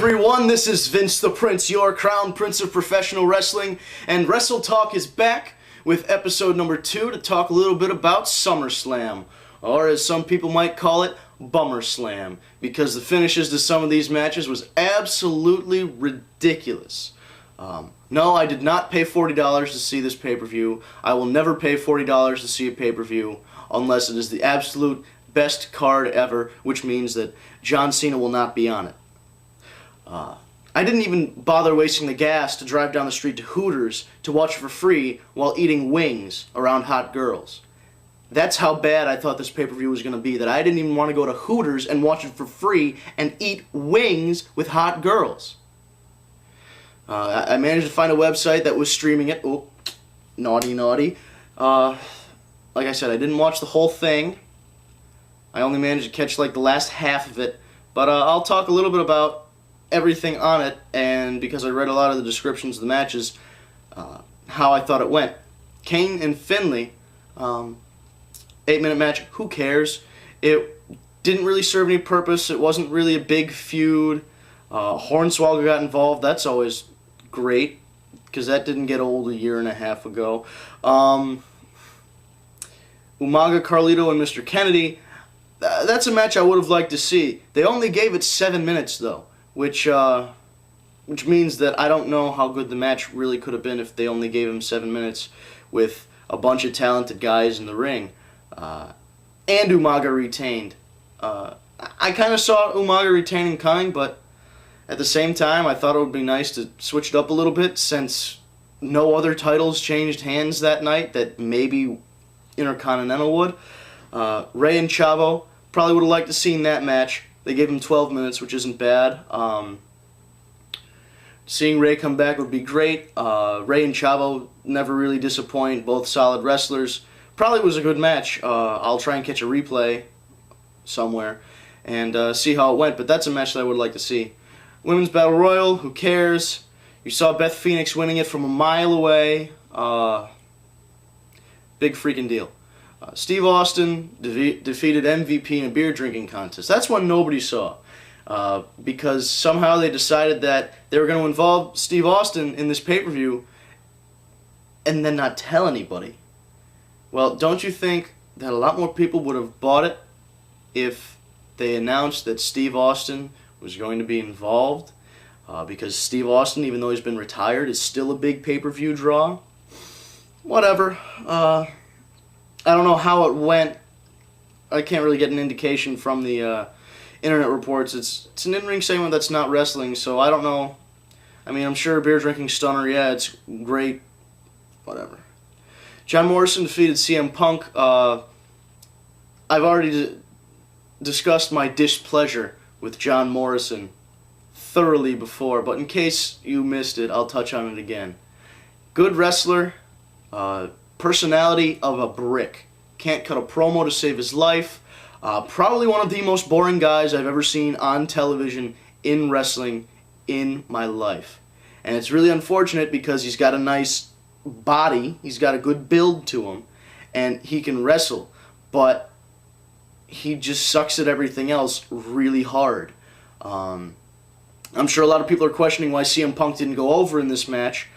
everyone, this is Vince the Prince, your crown prince of professional wrestling, and WrestleTalk is back with episode number 2 to talk a little bit about SummerSlam, or as some people might call it, Bummer Slam, because the finishes to some of these matches was absolutely ridiculous. No, I did not pay $40 to see this pay-per-view. I will never pay $40 to see a pay-per-view unless it is the absolute best card ever, which means that John Cena will not be on it. I didn't even bother wasting the gas to drive down the street to Hooters to watch it for free while eating wings around hot girls. That's how bad I thought this pay-per-view was going to be, that I didn't even want to go to Hooters and watch it for free and eat wings with hot girls. I managed to find a website that was streaming it. Oh, naughty, naughty. Like I said, I didn't watch the whole thing. I only managed to catch like the last half of it. But I'll talk a little bit about everything on it, and because I read a lot of the descriptions of the matches, how I thought it went. Kane and Finlay, 8-minute match, who cares? It didn't really serve any purpose. It wasn't really a big feud. Hornswoggle got involved. That's always great, because that didn't get old a year and a half ago. Umaga, Carlito, and Mr. Kennedy, that's a match I would have liked to see. They only gave it 7 minutes, though, which means that I don't know how good the match really could have been if they only gave him 7 minutes with a bunch of talented guys in the ring. And Umaga retained. I kind of saw Umaga retaining coming, but at the same time, I thought it would be nice to switch it up a little bit since no other titles changed hands that night that maybe Intercontinental would. Rey and Chavo, probably would have liked to seen that match. They gave him 12 minutes, which isn't bad. Seeing Rey come back would be great. Rey and Chavo never really disappoint, both solid wrestlers. Probably was a good match. I'll try and catch a replay somewhere and see how it went, but that's a match that I would like to see. Women's Battle Royal, who cares? You saw Beth Phoenix winning it from a mile away. Big freaking deal. Steve Austin defeated MVP in a beer drinking contest. That's one nobody saw. Because somehow they decided that they were going to involve Steve Austin in this pay-per-view and then not tell anybody. Well, don't you think that a lot more people would have bought it if they announced that Steve Austin was going to be involved? Because Steve Austin, even though he's been retired, is still a big pay-per-view draw. Whatever. I don't know how it went. I can't really get an indication from the internet reports. It's an in-ring segment that's not wrestling, so I don't know. I mean, I'm sure beer drinking stunner, yeah, it's great. Whatever. John Morrison defeated CM Punk. I've already discussed my displeasure with John Morrison thoroughly before, but in case you missed it, I'll touch on it again. Good wrestler. Personality of a brick. Can't cut a promo to save his life. Probably one of the most boring guys I've ever seen on television in wrestling in my life. And it's really unfortunate because he's got a nice body, he's got a good build to him, and he can wrestle, but he just sucks at everything else really hard. I'm sure a lot of people are questioning why CM Punk didn't go over in this match.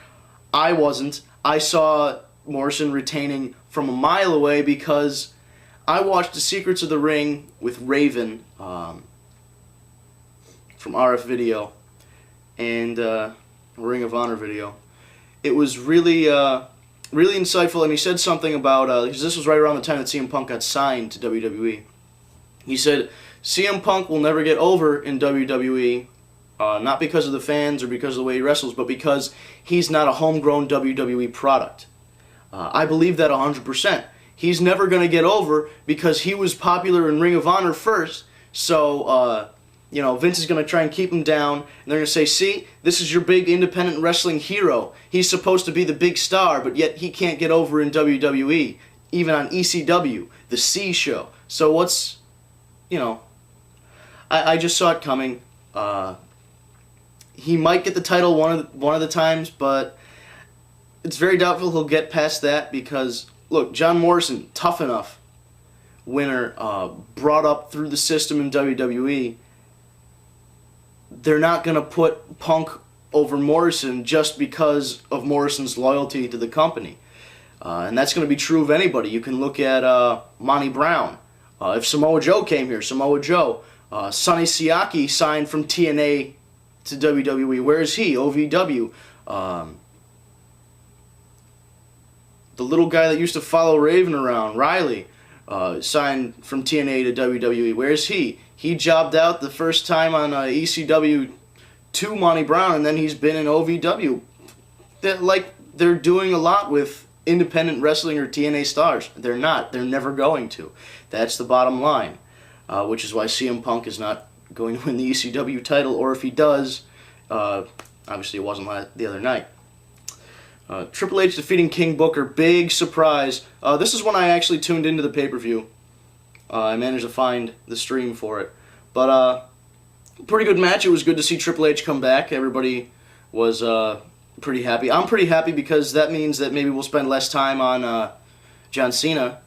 I wasn't. I saw Morrison retaining from a mile away because I watched The Secrets of the Ring with Raven from RF Video and Ring of Honor Video. It was really insightful, and he said something about, because this was right around the time that CM Punk got signed to WWE. He said, CM Punk will never get over in WWE, not because of the fans or because of the way he wrestles, but because he's not a homegrown WWE product. I believe that 100%. He's never going to get over because he was popular in Ring of Honor first, so Vince is going to try and keep him down, and they're going to say, see, this is your big independent wrestling hero. He's supposed to be the big star, but yet he can't get over in WWE, even on ECW, the C show. So what's, I just saw it coming. He might get the title one of the times, but it's very doubtful he'll get past that because, look, John Morrison, tough enough winner, brought up through the system in WWE. they're not going to put Punk over Morrison just because of Morrison's loyalty to the company. And that's going to be true of anybody. You can look at Monty Brown. If Samoa Joe came here, Samoa Joe. Sonny Siaki signed from TNA to WWE. Where is he? OVW. The little guy that used to follow Raven around, Riley, signed from TNA to WWE. Where is he? He jobbed out the first time on ECW to Monty Brown, and then he's been in OVW. They're doing a lot with independent wrestling or TNA stars. They're not. They're never going to. That's the bottom line. Which is why CM Punk is not going to win the ECW title, or if he does, obviously it wasn't the other night. Triple H defeating King Booker, big surprise. This is when I actually tuned into the pay-per-view. I managed to find the stream for it. But pretty good match. It was good to see Triple H come back. Everybody was pretty happy. I'm pretty happy because that means that maybe we'll spend less time on John Cena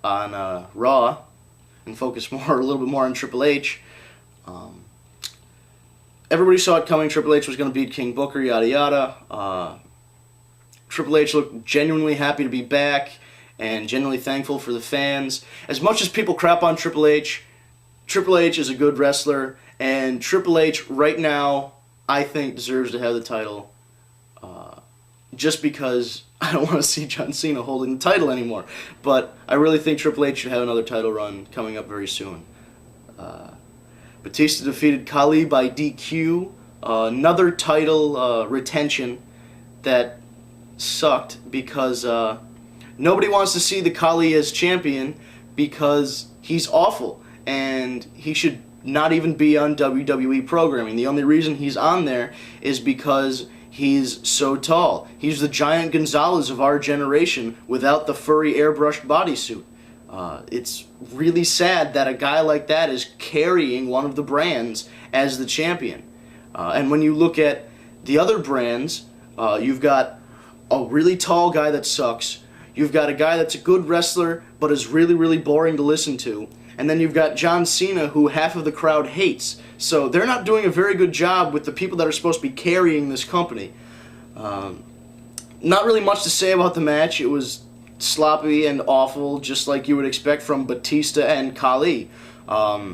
on Raw and focus a little bit more on Triple H. Everybody saw it coming. Triple H was going to beat King Booker, yada yada. Triple H looked genuinely happy to be back and genuinely thankful for the fans. As much as people crap on Triple H is a good wrestler, and Triple H right now, I think, deserves to have the title just because I don't want to see John Cena holding the title anymore. But I really think Triple H should have another title run coming up very soon. Batista defeated Khali by DQ. Another title retention that sucked because nobody wants to see the Khali as champion because he's awful and he should not even be on WWE programming. The only reason he's on there is because he's so tall. He's the Giant Gonzalez of our generation without the furry airbrushed bodysuit. It's really sad that a guy like that is carrying one of the brands as the champion. And when you look at the other brands, you've got a really tall guy that sucks. You've got a guy that's a good wrestler but is really, really boring to listen to. And then you've got John Cena, who half of the crowd hates. So they're not doing a very good job with the people that are supposed to be carrying this company. Not really much to say about the match. It was sloppy and awful, just like you would expect from Batista and Khali. I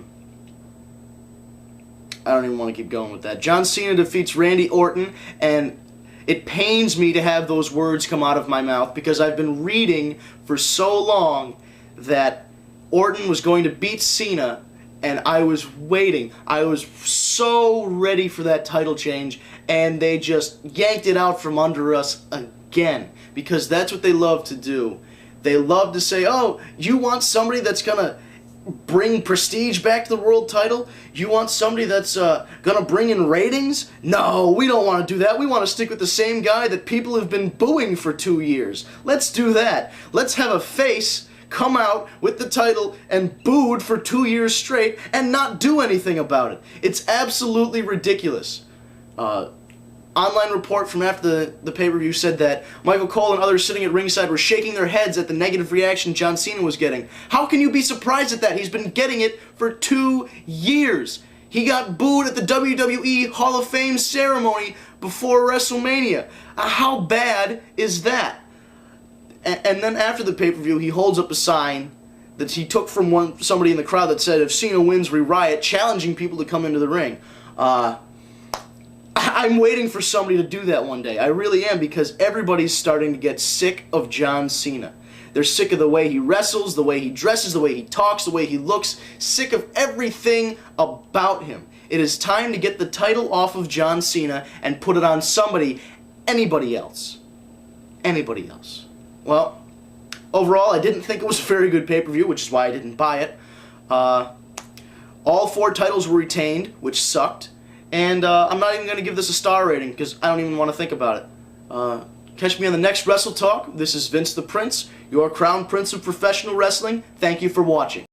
don't even want to keep going with that. John Cena defeats Randy Orton, and it pains me to have those words come out of my mouth because I've been reading for so long that Orton was going to beat Cena, and I was waiting. I was so ready for that title change, and they just yanked it out from under us again because that's what they love to do. They love to say, oh, you want somebody that's going to bring prestige back to the world title? You want somebody that's going to bring in ratings? No, we don't want to do that. We want to stick with the same guy that people have been booing for 2 years. Let's do that. Let's have a face come out with the title and booed for 2 years straight and not do anything about it. It's absolutely ridiculous. Online report from after the pay-per-view said that Michael Cole and others sitting at ringside were shaking their heads at the negative reaction John Cena was getting. How can you be surprised at that? He's been getting it for 2 years. He got booed at the WWE Hall of Fame ceremony before WrestleMania. How bad is that? And then after the pay-per-view, he holds up a sign that he took from somebody in the crowd that said, if Cena wins, we riot, challenging people to come into the ring. I'm waiting for somebody to do that one day. I really am, because everybody's starting to get sick of John Cena. They're sick of the way he wrestles, the way he dresses, the way he talks, the way he looks, sick of everything about him. It is time to get the title off of John Cena and put it on somebody, anybody else. Anybody else. Well, overall, I didn't think it was a very good pay-per-view, which is why I didn't buy it. All 4 titles were retained, which sucked. And I'm not even going to give this a star rating, because I don't even want to think about it. Catch me on the next WrestleTalk. This is Vince the Prince, your crown prince of professional wrestling. Thank you for watching.